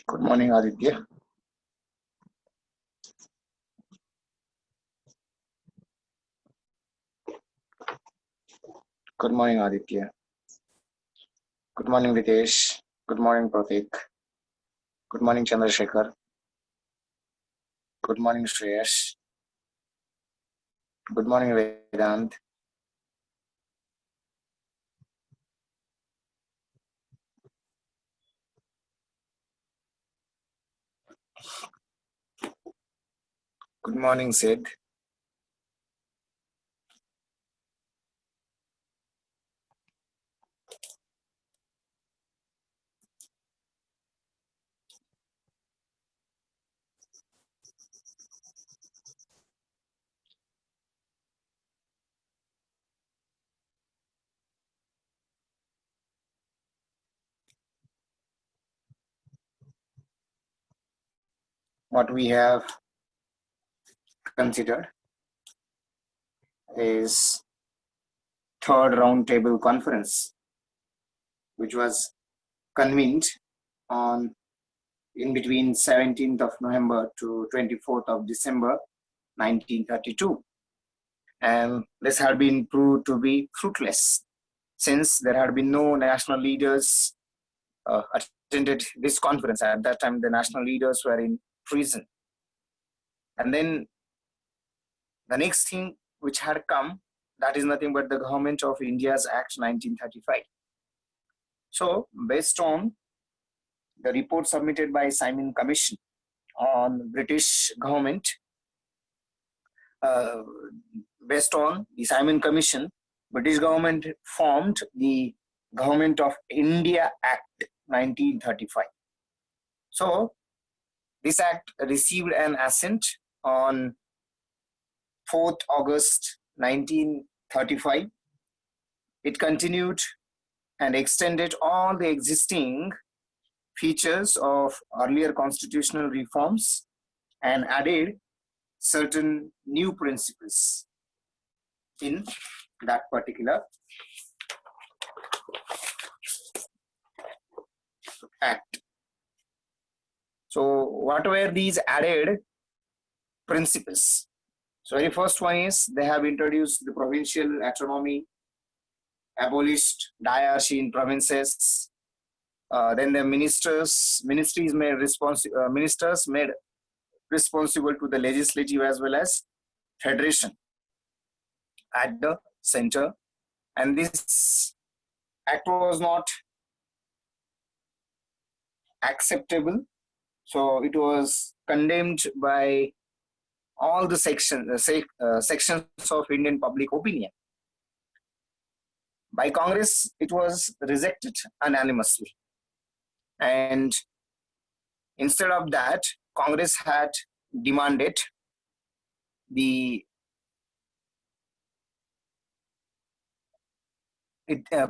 Good morning, Aditya. Good morning, Aditya. Good morning, Ritesh. Good morning, Pratik. Good morning, Chandrasekhar. Good morning, Shreyash. Good morning, Vedant. Good morning, Sid. What we have considered is third roundtable conference, which was convened on in between 17th of November to 24th of December 1932. And this had been proved to be fruitless since there had been no national leaders attended this conference. At that time, the national leaders were in prison. And then the next thing which had come, that is nothing but the Government of India's Act 1935. So, based on the report submitted by Simon Commission on British government, uh, based on the Simon Commission, British government formed the Government of India Act 1935. So, this act received an assent on 4th August 1935. It continued and extended all the existing features of earlier constitutional reforms and added certain new principles in that particular act. So, what were these added principles? So, very first one is they have introduced the provincial autonomy, abolished diarchy in provinces. Then the ministers made responsible to the legislative as well as federation at the center. And this act was not acceptable, so it was condemned by all the sections of Indian public opinion. By Congress, it was rejected unanimously. And instead of that, Congress had demanded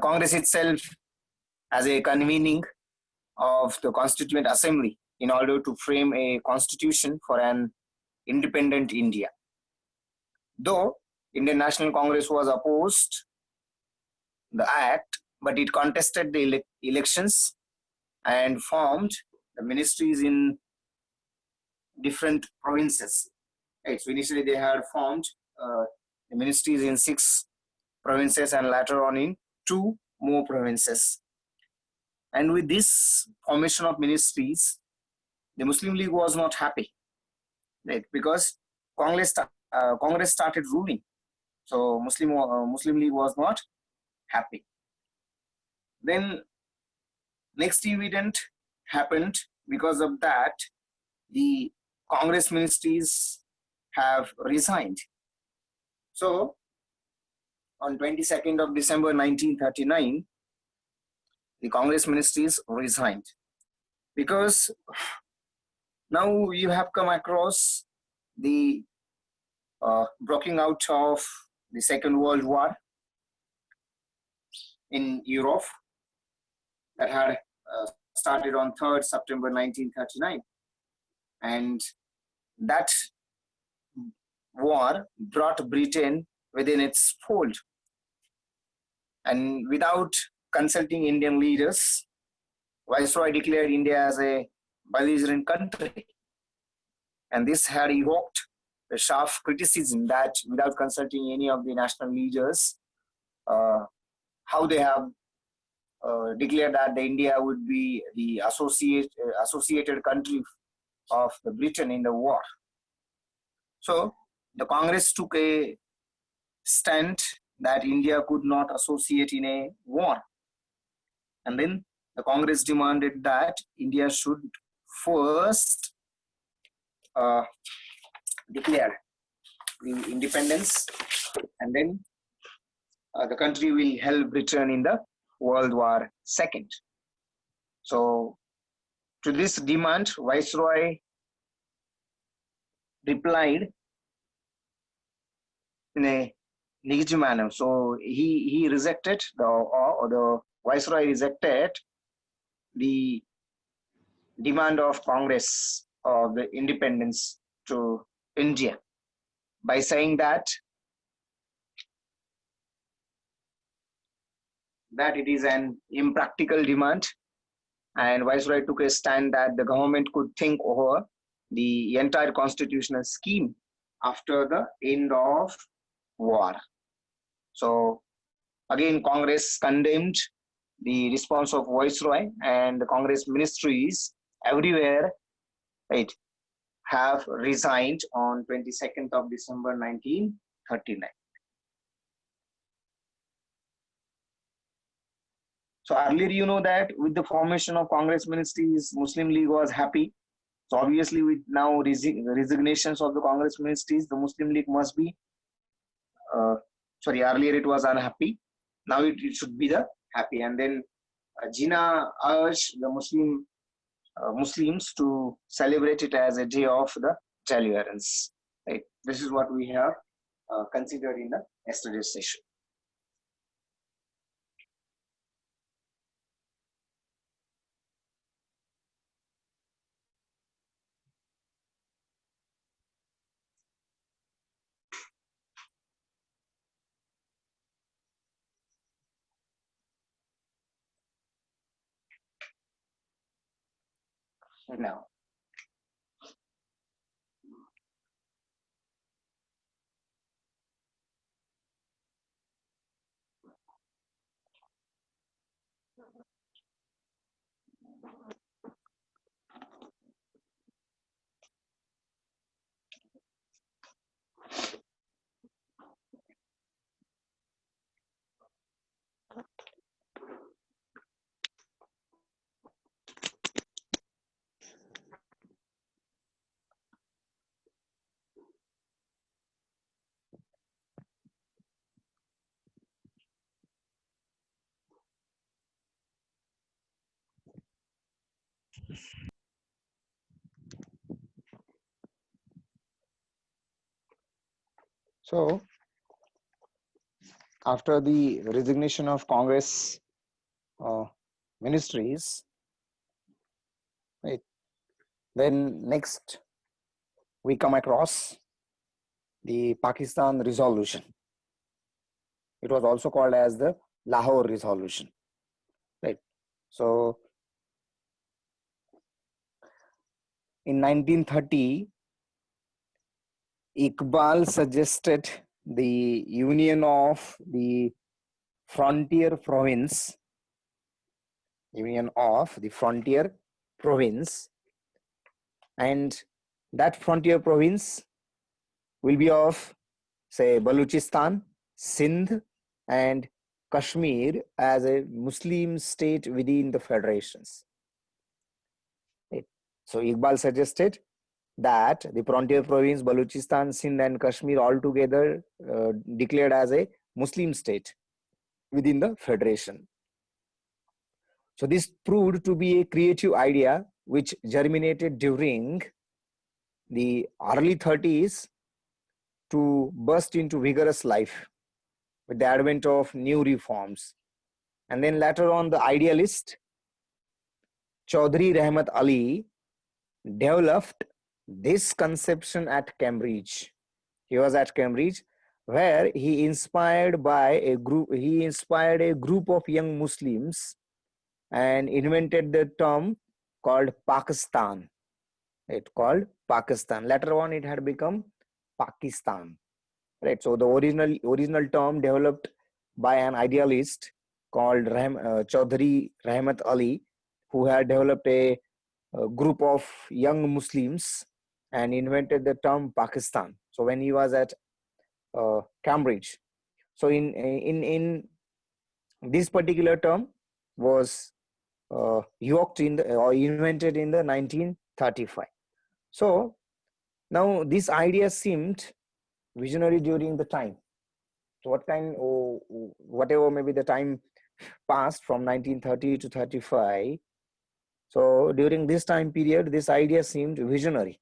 Congress itself as a convening of the Constituent Assembly in order to frame a constitution for an independent India. Though Indian National Congress was opposed the act, but it contested the elections and formed the ministries in different provinces. Right. So initially they had formed the ministries in 6 provinces and later on in 2 more provinces. And with this formation of ministries, the Muslim League was not happy, right? Because Congress started ruling, so Muslim League was not happy. Then next event happened. Because of that, the Congress ministries have resigned. So on 22nd of December 1939, the Congress ministries resigned because now you have come across the breaking out of the Second World War in Europe that had started on 3rd September 1939. And that war brought Britain within its fold. And without consulting Indian leaders, Viceroy declared India as a belligerent country. And this had evoked a sharp criticism that without consulting any of the national leaders, how they have declared that the India would be the associated country of the Britain in the war. So the Congress took a stand that India could not associate in a war. And then the Congress demanded that India should first declare the independence, and then the country will help Britain in the World War II. So to this demand, Viceroy replied in a negative manner. So he rejected the Viceroy rejected the demand of Congress of the independence to India by saying that it is an impractical demand, and Viceroy took a stand that the government could think over the entire constitutional scheme after the end of war. So again, Congress condemned the response of Viceroy, and the Congress ministries everywhere, right, have resigned on 22nd of December 1939. So earlier, you know that with the formation of Congress ministries, Muslim League was happy. So obviously, with now resignations of the Congress ministries, the Muslim League must be, earlier it was unhappy. Now it should be the happy. And then Jinnah urged the Muslims to celebrate it as a day of the Deliverance. Right? This is what we have considered in the yesterday's session. Now, so after the resignation of Congress ministries, right, then next we come across the Pakistan resolution. It was also called as the Lahore resolution, right? So in 1930, Iqbal suggested the union of the frontier province, and that frontier province will be of, say, Balochistan, Sindh, and Kashmir as a Muslim state within the federations. Right. So Iqbal suggested that the frontier province, Balochistan, Sindh, and Kashmir all together declared as a Muslim state within the federation. So this proved to be a creative idea which germinated during the early 30s to burst into vigorous life with the advent of new reforms. And then later on, the idealist Chaudhry Rahmat Ali developed this conception at Cambridge. He was at Cambridge, where he inspired a group of young Muslims and invented the term called Pakistan. It called Pakistan. Later on, it had become Pakistan. Right. So the original term developed by an idealist called Chaudhry Rahmat Ali, who had developed a group of young Muslims and invented the term Pakistan. So when he was at Cambridge, so in this particular term was yoked in the, or invented in the 1935. So now this idea seemed visionary during the time. So what kind, or whatever maybe the time passed from 1930 to 35. So during this time period, this idea seemed visionary.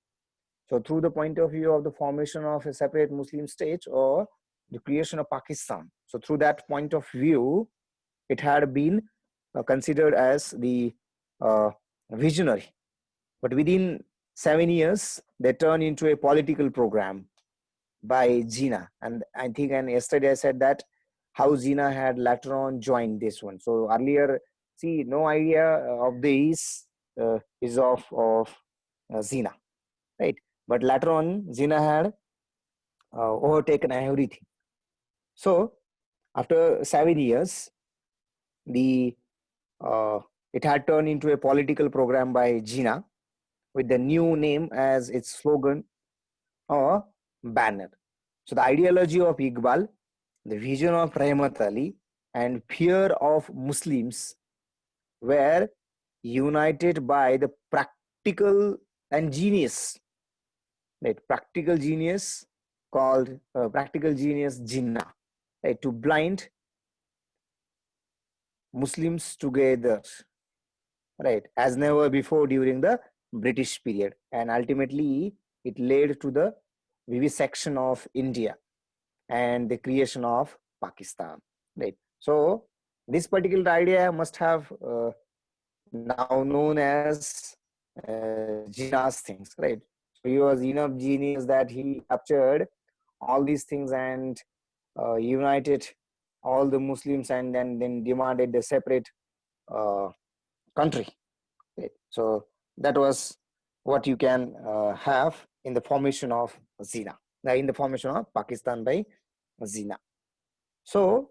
So through the point of view of the formation of a separate Muslim state or the creation of Pakistan. So through that point of view, it had been considered as the visionary. But within 7 years, they turned into a political program by Jinnah. And I think, and yesterday I said that how Jinnah had later on joined this one. So earlier, see, no idea of this is of Jinnah, right? But later on, Jinnah had overtaken everything. So after 7 years, the it had turned into a political program by Jinnah with the new name as its slogan or banner. So the ideology of Iqbal, the vision of Rahmat Ali, and fear of Muslims were united by the practical and genius, right? Practical genius called practical genius Jinnah, right? To blind Muslims together, right? As never before during the British period. And ultimately, it led to the vivisection of India and the creation of Pakistan, right? So this particular idea must have now known as Jinnah's things, right? So he was enough genius that he captured all these things and united all the Muslims and then demanded a separate uh, country. Right? So that was what you can have in the formation of Jinnah, in the formation of Pakistan by Jinnah. So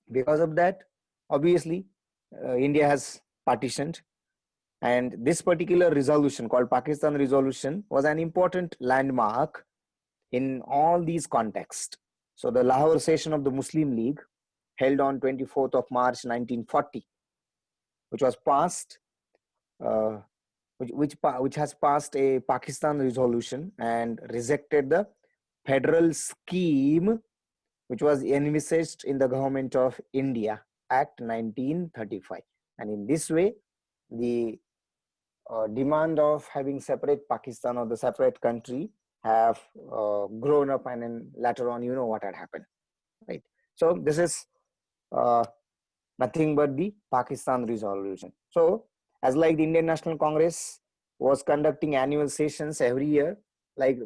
because of that, obviously, India has partitioned, and this particular resolution called Pakistan Resolution was an important landmark in all these contexts. So the Lahore session of the Muslim League held on 24th of March 1940, which was passed, which has passed a Pakistan resolution and rejected the federal scheme which was envisaged in the Government of India Act 1935. And in this way, the demand of having separate Pakistan or the separate country have grown up, and then later on, you know what had happened, right? So this is nothing but the Pakistan resolution. So as like the Indian National Congress was conducting annual sessions every year, like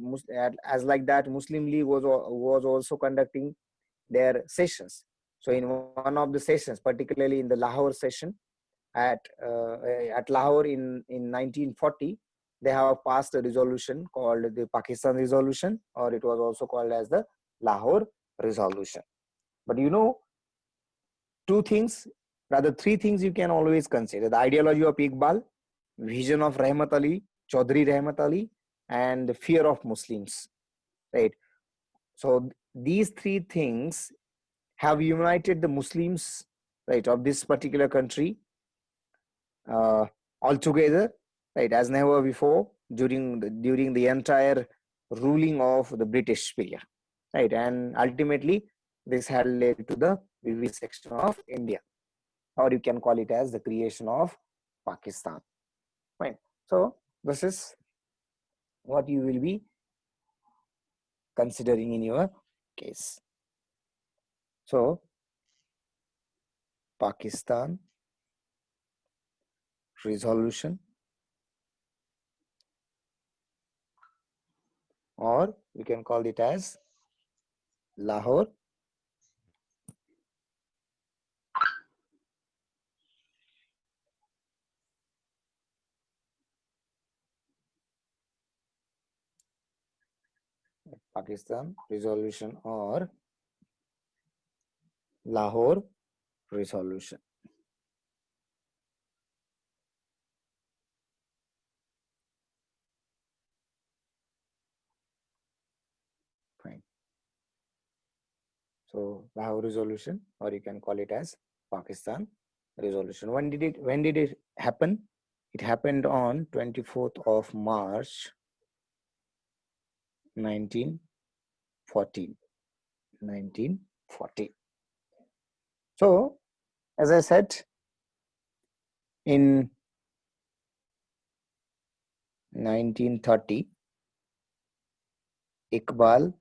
as like that, Muslim League was also conducting their sessions. So in one of the sessions, particularly in the Lahore session at Lahore in 1940, they have passed a resolution called the Pakistan Resolution, or it was also called as the Lahore Resolution. But you know, two things, rather three things you can always consider: the ideology of Iqbal, vision of Rahmat Ali, Chaudhry Rahmat Ali, and the fear of Muslims, right? So these three things have united the Muslims, right, of this particular country all together, right, as never before during the entire ruling of the British period, right? And ultimately, this had led to the vivisection of India, or you can call it as the creation of Pakistan, right? So this is what you will be considering in your case. So Pakistan resolution, or you can call it as Lahore Pakistan resolution or Lahore resolution. Fine. So Lahore resolution, or you can call it as Pakistan resolution. When did it happen? It happened on 24th of March 1914. 1914. So, as I said, in 1930, Iqbal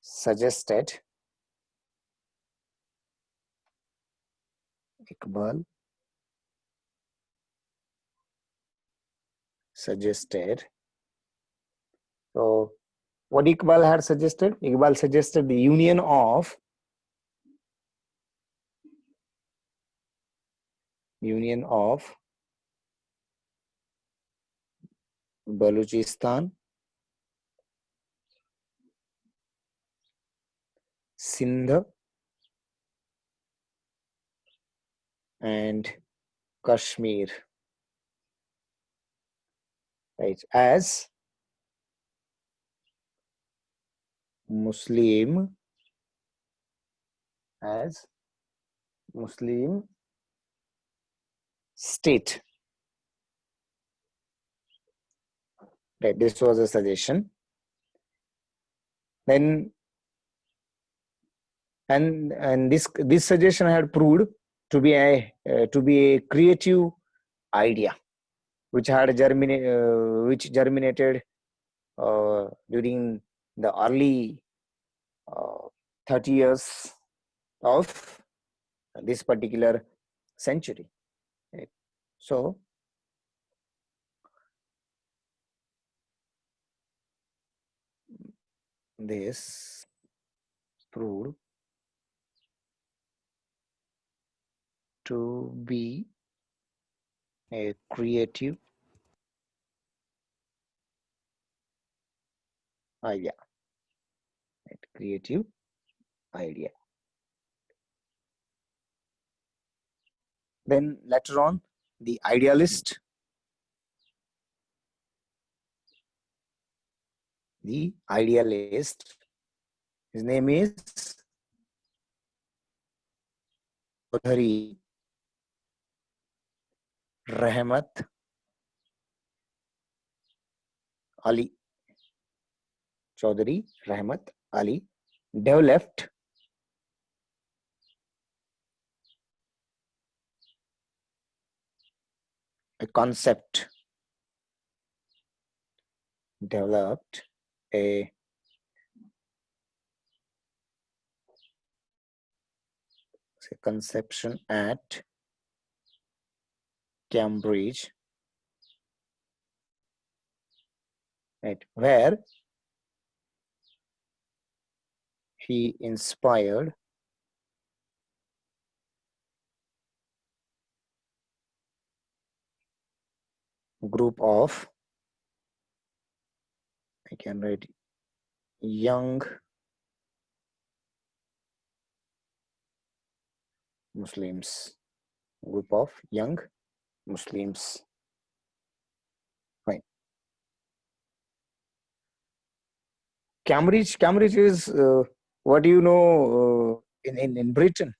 suggested so what Iqbal had suggested? Iqbal suggested the union of Balochistan, Sindh, and Kashmir, right, as Muslim state. Right, this was a suggestion. Then, and this suggestion had proved to be a creative idea, which germinated during the early 30 years of this particular century. Right? So, this proved to be a creative idea. Right? Creative idea. Then later on, the idealist, his name is Chaudhary Rahmat Ali. Chaudhary Rahmat Ali developed a concept, conception at Cambridge, right, where he inspired a group of, I can write, young Muslims, group of young Muslims. Fine. Cambridge is what do you know in Britain?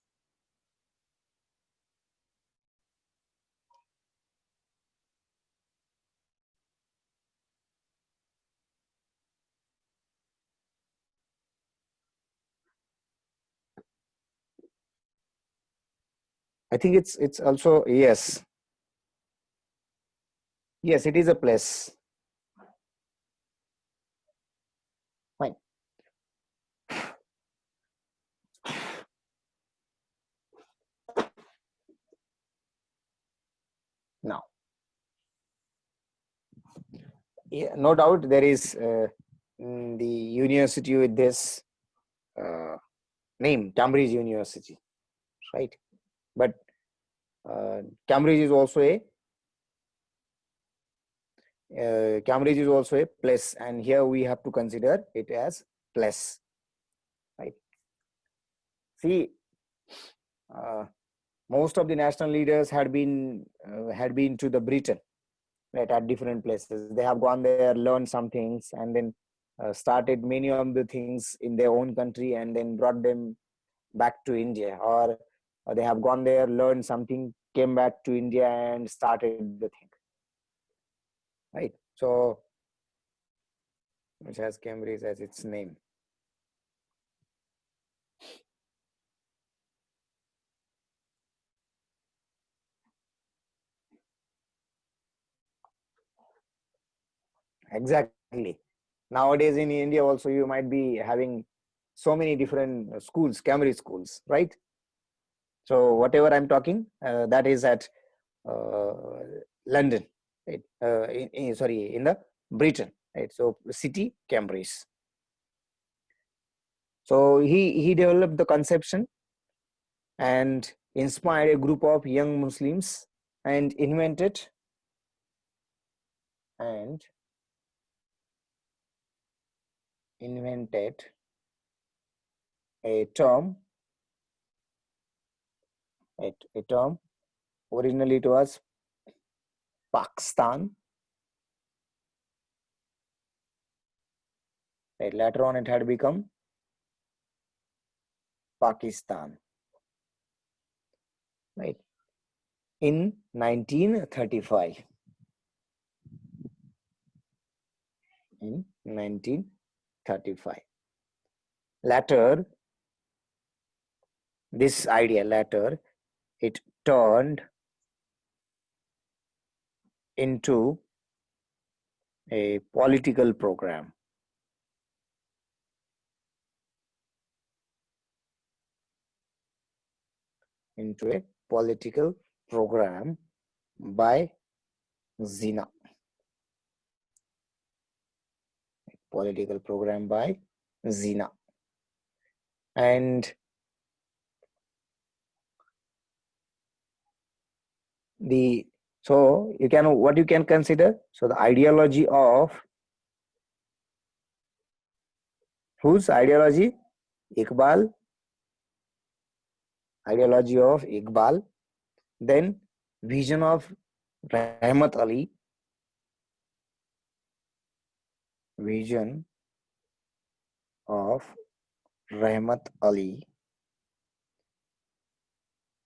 I think it's also, yes, it is a place. Fine. Now, yeah, no doubt there is the university with this name, Cambridge University, right? But Cambridge is also a Cambridge is also a place, and here we have to consider it as place, right? See, most of the national leaders had been to the Britain, right, at different places. They have gone there, learned some things, and then started many of the things in their own country, and then brought them back to India, or they have gone there, learned something, came back to India, and started the thing, right? So, which has Cambridge as its name. Exactly. Nowadays in India also, you might be having so many different schools, Cambridge schools, right? So whatever I'm talking, that is at uh, London, right? Sorry, in the Britain, right? So city, Cambridge. So he developed the conception and inspired a group of young Muslims and and invented a term, a term. Originally it was Pakistan. Right. Later on it had become Pakistan. Right. In 1935. In 1935. Later, this idea later, it turned into a political program. Into a political program by Jinnah. Political program by Jinnah. And so you can, what you can consider, so the ideology of whose ideology? Iqbal, ideology of Iqbal, then vision of Rahmat Ali, vision of Rahmat Ali,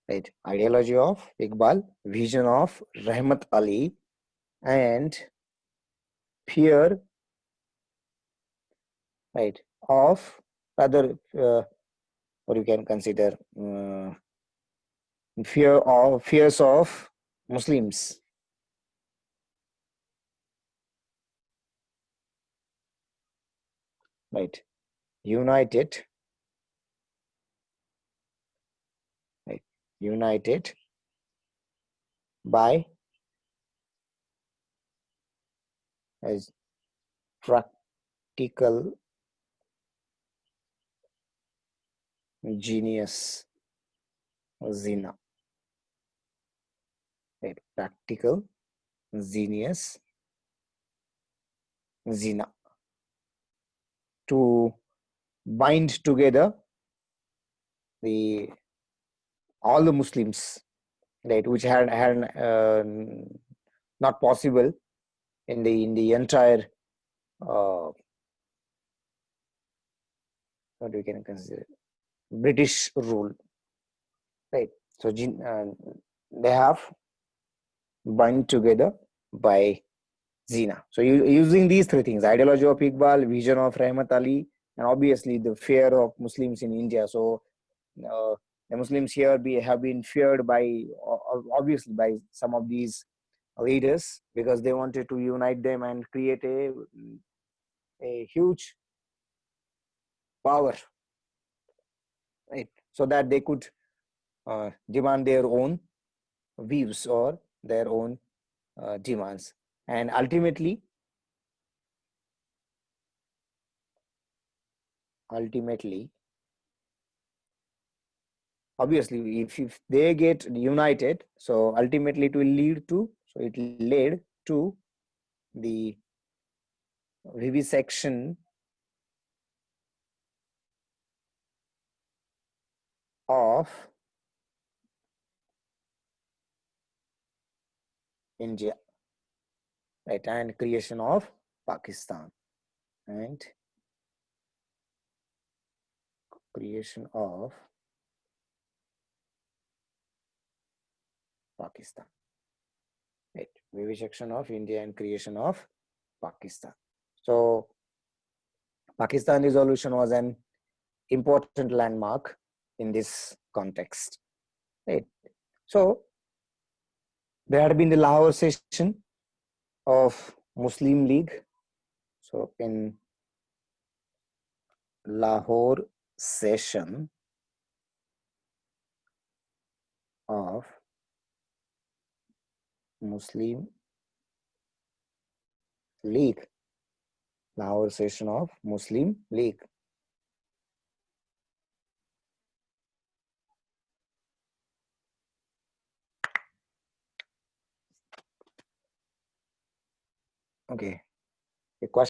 right? Ideology of Iqbal, vision of Rahmat Ali, and fear, right, of rather what you can consider fears of Muslims, right? United, right? United by as practical genius Jinnah, right? Practical genius Jinnah, to bind together the all the Muslims, right, which had not possible in the entire what we can consider British rule, right? So they have bind together by Jinnah. So using these three things: ideology of Iqbal, vision of Rahmat Ali, and obviously the fear of Muslims in India. So the Muslims here have been feared by, obviously, by some of these leaders, because they wanted to unite them and create a huge power, right? So that they could demand their own views or their own demands. And ultimately, obviously, if they get united, so ultimately it will lead to, so it led to the vivisection of India, right, and creation of Pakistan, and creation of Pakistan, right, vivisection of India and creation of Pakistan. So Pakistan dissolution was an important landmark in this context, right? So there had been the Lahore session of Muslim League. So in Lahore session of Muslim League, Lahore session of Muslim League. Okay, a question